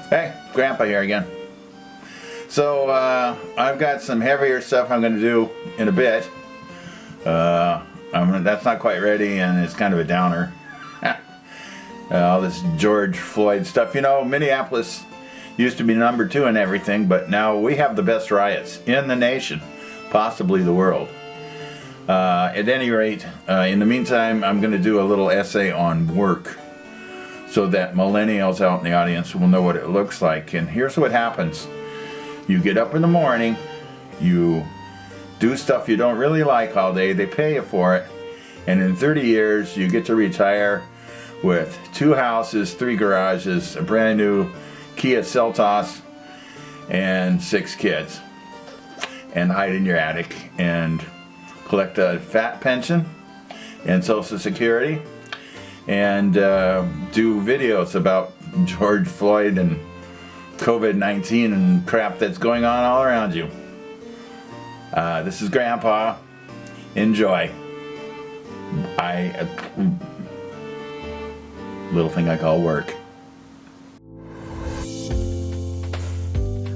Hey, Grandpa here again. So I've got some heavier stuff I'm going to do in a bit. That's not quite ready, and it's kind of a downer. All this George Floyd stuff. You know, Minneapolis used to be number 2 in everything, but now we have the best riots in the nation, possibly the world. At any rate, in the meantime, I'm going to do a little essay on work, so that millennials out in the audience will know what it looks like. And here's what happens. You get up in the morning, you do stuff you don't really like all day, they pay you for it, and in 30 years you get to retire with 2 houses, 3 garages, a brand new Kia Seltos, and 6 kids, and hide in your attic and collect a fat pension and Social Security, and do videos about George Floyd and COVID-19 and crap that's going on all around you. This is Grandpa. Enjoy. Little thing I call work.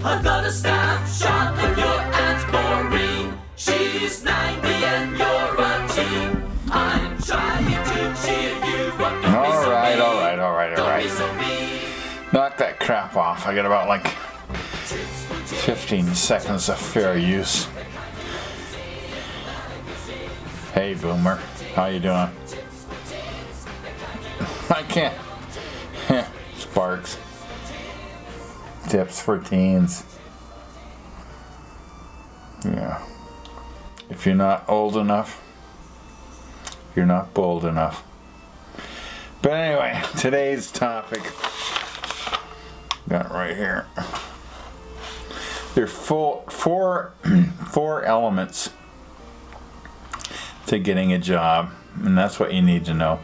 I've got a snapshot of your Aunt Maureen. She's 90 and you're a teen. I'm trying to cheer you up. All right. Knock that crap off. I got about like 15 seconds of fair use. Hey, Boomer. How you doing? I can't. Sparks. Tips for teens. Yeah. If you're not old enough, you're not bold enough. But anyway, today's topic, got it right here. There's four elements to getting a job, and that's what you need to know.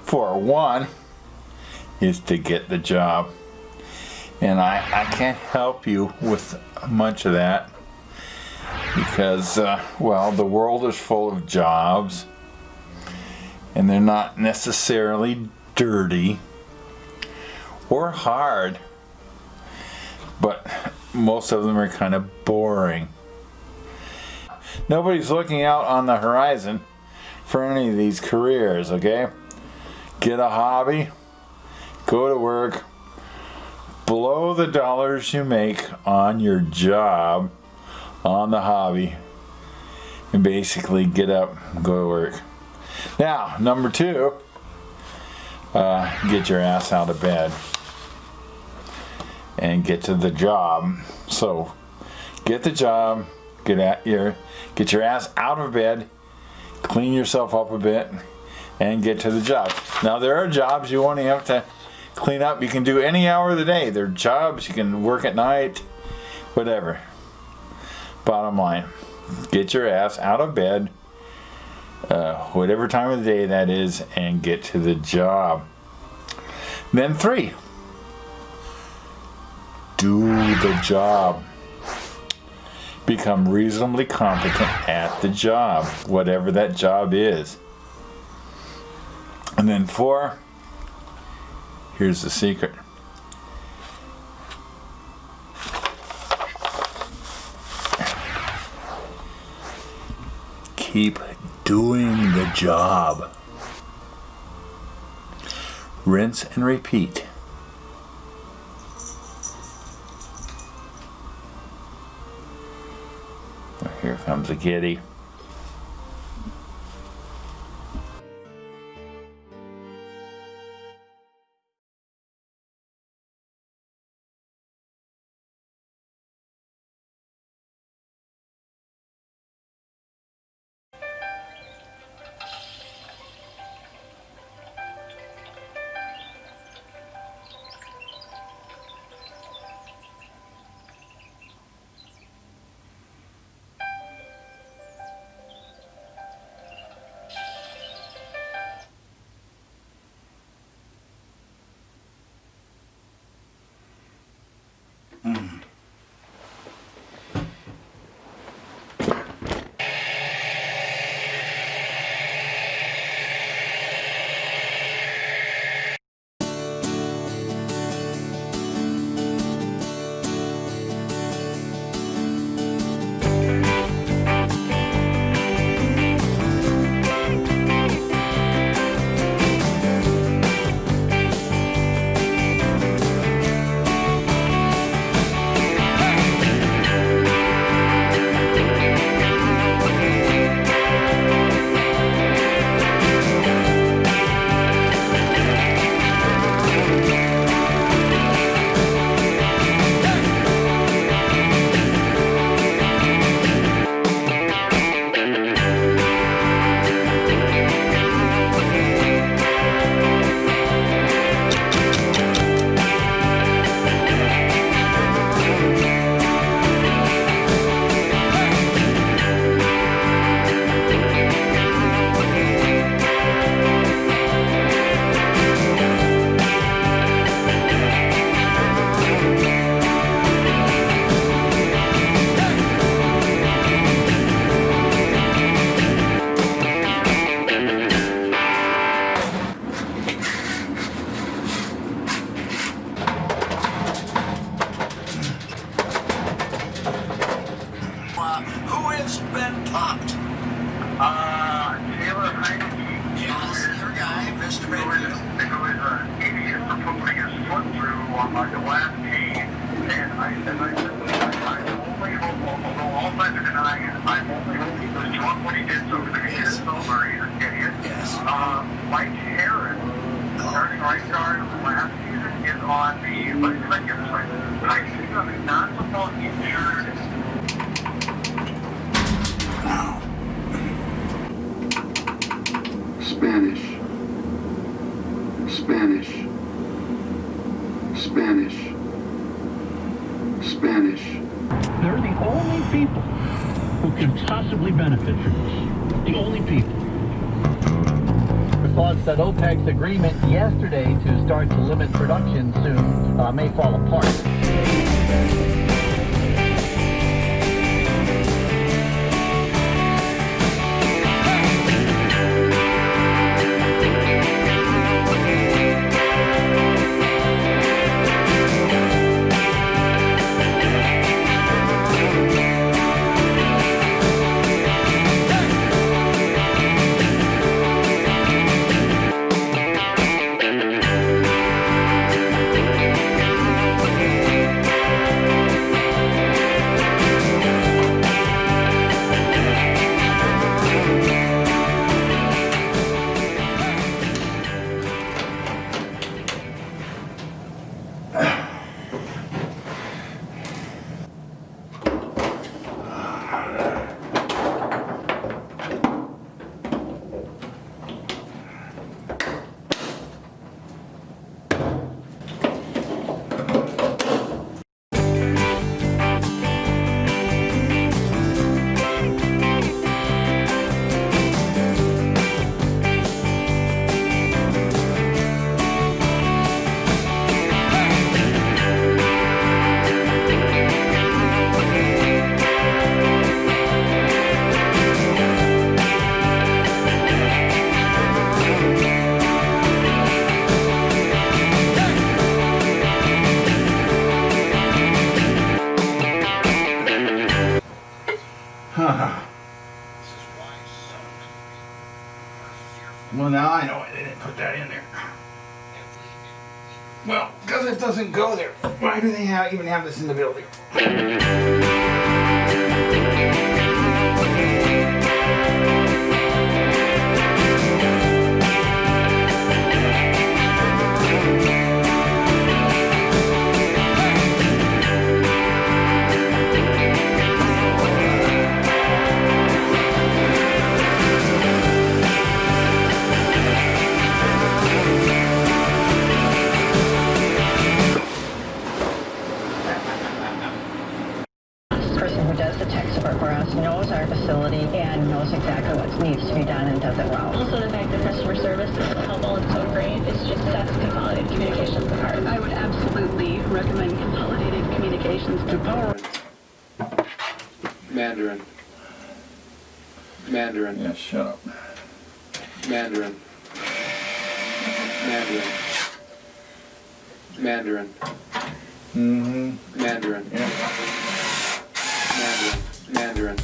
1 is to get the job. And I can't help you with much of that because, well, the world is full of jobs, and they're not necessarily dirty or hard, but most of them are kind of boring. Nobody's looking out on the horizon for any of these careers, okay? Get a hobby, go to work, blow the dollars you make on your job, on the hobby, and basically get up and go to work. Now, number 2, get your ass out of bed and get to the job. So, get the job, get your ass out of bed, clean yourself up a bit, and get to the job. Now, there are jobs you only have to clean up. You can do any hour of the day. There are jobs you can work at night, whatever. Bottom line, get your ass out of bed, whatever time of the day that is, and get to the job. Then 3, do the job. Become reasonably competent at the job, whatever that job is. And then 4, here's the secret. Keep doing the job. Rinse and repeat. Here comes a kitty. Who has been popped? Taylor Heineke. Yes, your guy, Mr. Who is an idiot for putting his foot through on my glass pane. And I said, I'm only hopeful, although all sides are denying it, I'm only hoping he was drunk when he did so, because he is sober, he's an idiot. Yes. Mike Harris, starting right guard last season, is on the, let me see if I can get this right. I think he's on the non-football injured. Spanish, Spanish, Spanish, Spanish. They're the only people who can possibly benefit from this. The only people. Thoughts that OPEC's agreement yesterday to start to limit production soon may fall apart. Well, now I know why they didn't put that in there. Well, because it doesn't go there. Why do they even have this in the building? Person who does the tech support for us knows our facility and knows exactly what needs to be done and does it well. Also, the fact that customer service doesn't help all it's so great, it just sets consolidated communications apart. I would absolutely recommend consolidated communications to power. Mandarin, Mandarin, Yeah, shut up. Mandarin, Mandarin, Mandarin, Mm-hmm. Mandarin, Yeah. Mandarin, Mandarin.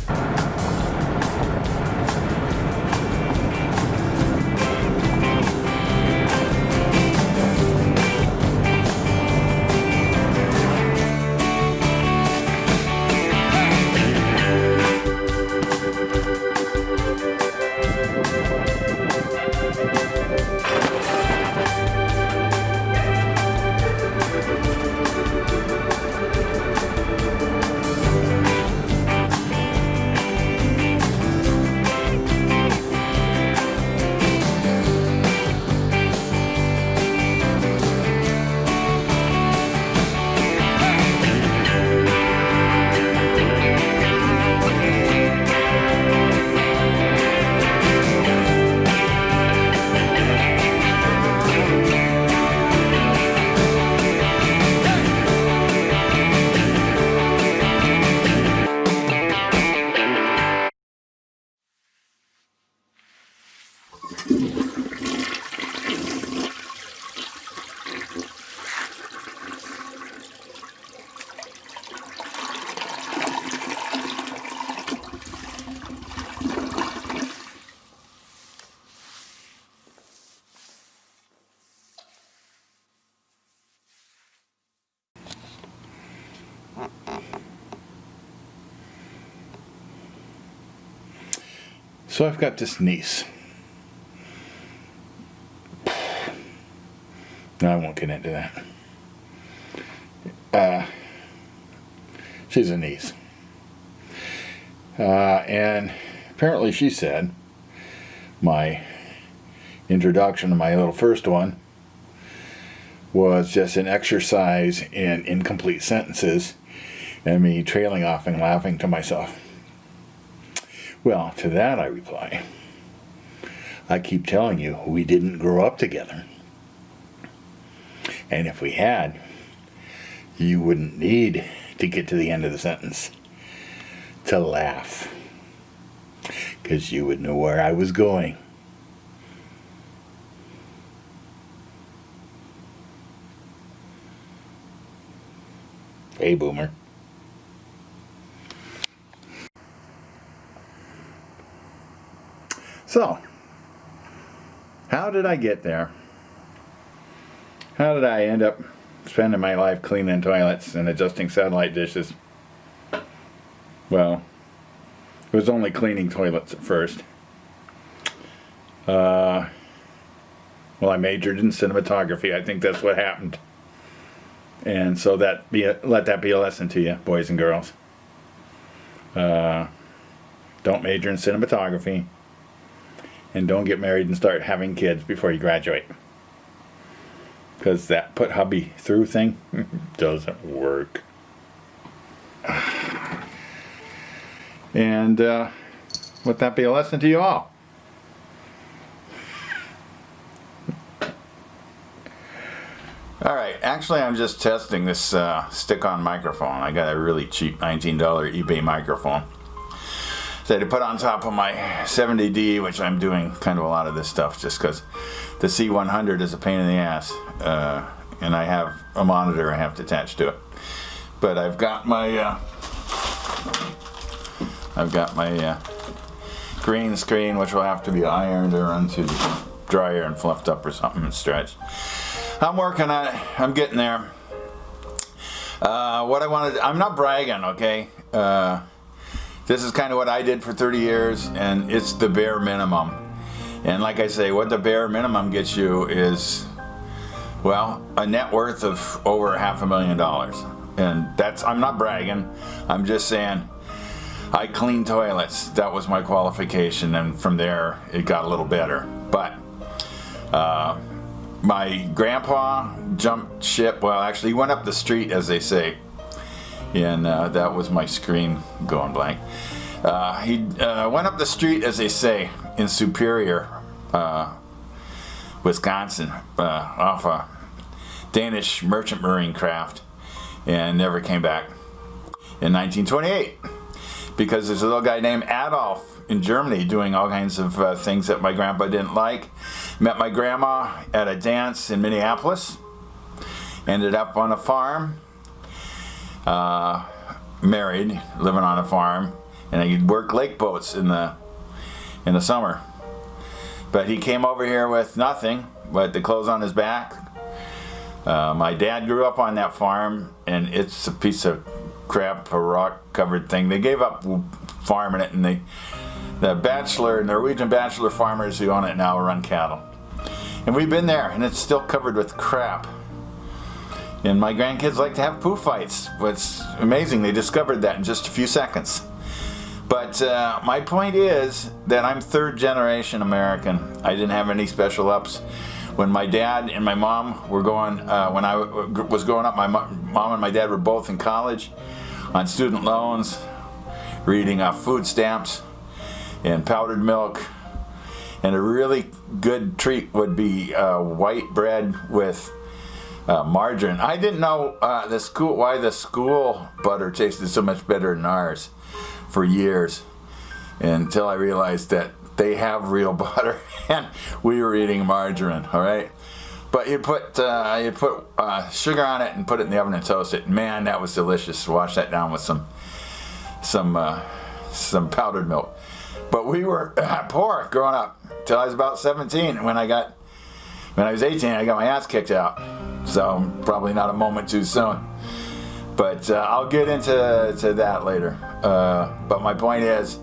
So I've got this niece. No, I won't get into that. She's a niece. And apparently she said my introduction to my little first one was just an exercise in incomplete sentences and me trailing off and laughing to myself. Well, to that I reply, I keep telling you, we didn't grow up together. And if we had, you wouldn't need to get to the end of the sentence to laugh, because you would know where I was going. Hey, Boomer. So, how did I get there? How did I end up spending my life cleaning toilets and adjusting satellite dishes? Well, it was only cleaning toilets at first. Well, I majored in cinematography. I think that's what happened. And so let that be a lesson to you, boys and girls. Don't major in cinematography. And don't get married and start having kids before you graduate. Because that put hubby through thing doesn't work. And let that be a lesson to you all. Alright, actually I'm just testing this stick-on microphone. I got a really cheap $19 eBay microphone. So I had to put on top of my 70D, which I'm doing kind of a lot of this stuff just because the C100 is a pain in the ass. And I have a monitor I have to attach to it. But I've got my green screen, which will have to be ironed or run to the dryer and fluffed up or something and stretched. I'm working on it. I'm getting there. What I wanted, I'm not bragging, okay? This is kind of what I did for 30 years, and it's the bare minimum. And like I say, what the bare minimum gets you is, well, a net worth of over $500,000. And that's, I'm not bragging. I'm just saying, I clean toilets. That was my qualification, and from there, it got a little better. But, my grandpa jumped ship. Well, actually, he went up the street, as they say. And that was my screen going blank. He went up the street, as they say, in Superior, Wisconsin, off a Danish merchant marine craft, and never came back in 1928. Because there's a little guy named Adolf in Germany doing all kinds of things that my grandpa didn't like. Met my grandma at a dance in Minneapolis. Ended up on a farm. Married, living on a farm, and he'd work lake boats in the summer. But he came over here with nothing but the clothes on his back. My dad grew up on that farm, and it's a piece of crap, a rock-covered thing. They gave up farming it, and the Norwegian bachelor farmers who own it now run cattle. And we've been there, and it's still covered with crap. And my grandkids like to have poo fights. It's amazing. They discovered that in just a few seconds. But my point is that I'm third generation American. I didn't have any special ups. When my dad and my mom were when I was growing up, my mom and my dad were both in college on student loans, reading food stamps and powdered milk. And a really good treat would be white bread with margarine. I didn't know why the school butter tasted so much better than ours for years, until I realized that they have real butter and we were eating margarine. All right, but you put sugar on it and put it in the oven and toast it. Man, that was delicious. Wash that down with some powdered milk. But we were poor growing up till I was about 17. When I was 18, I got my ass kicked out. So probably not a moment too soon. But I'll get into that later. But my point is,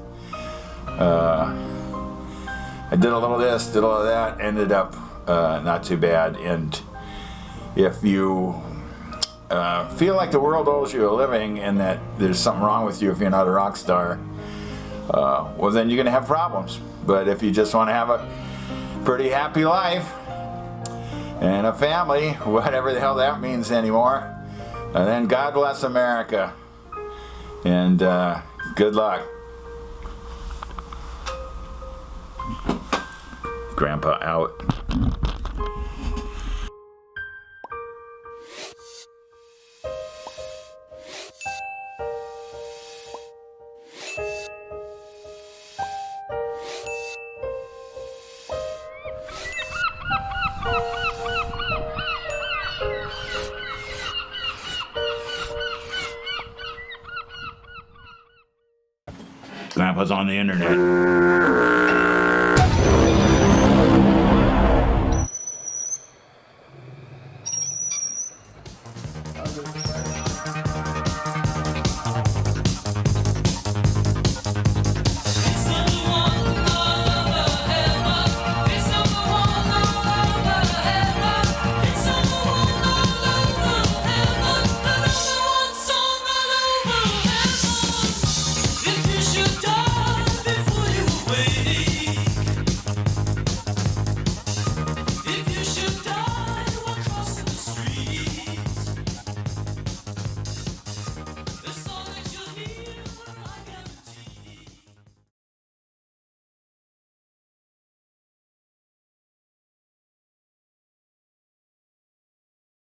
I did a little this, did a little that, ended up not too bad. And if you feel like the world owes you a living and that there's something wrong with you if you're not a rock star, well, then you're going to have problems. But if you just want to have a pretty happy life and a family, whatever the hell that means anymore, then God bless America. And good luck. Grandpa out. Grandpa's on the internet.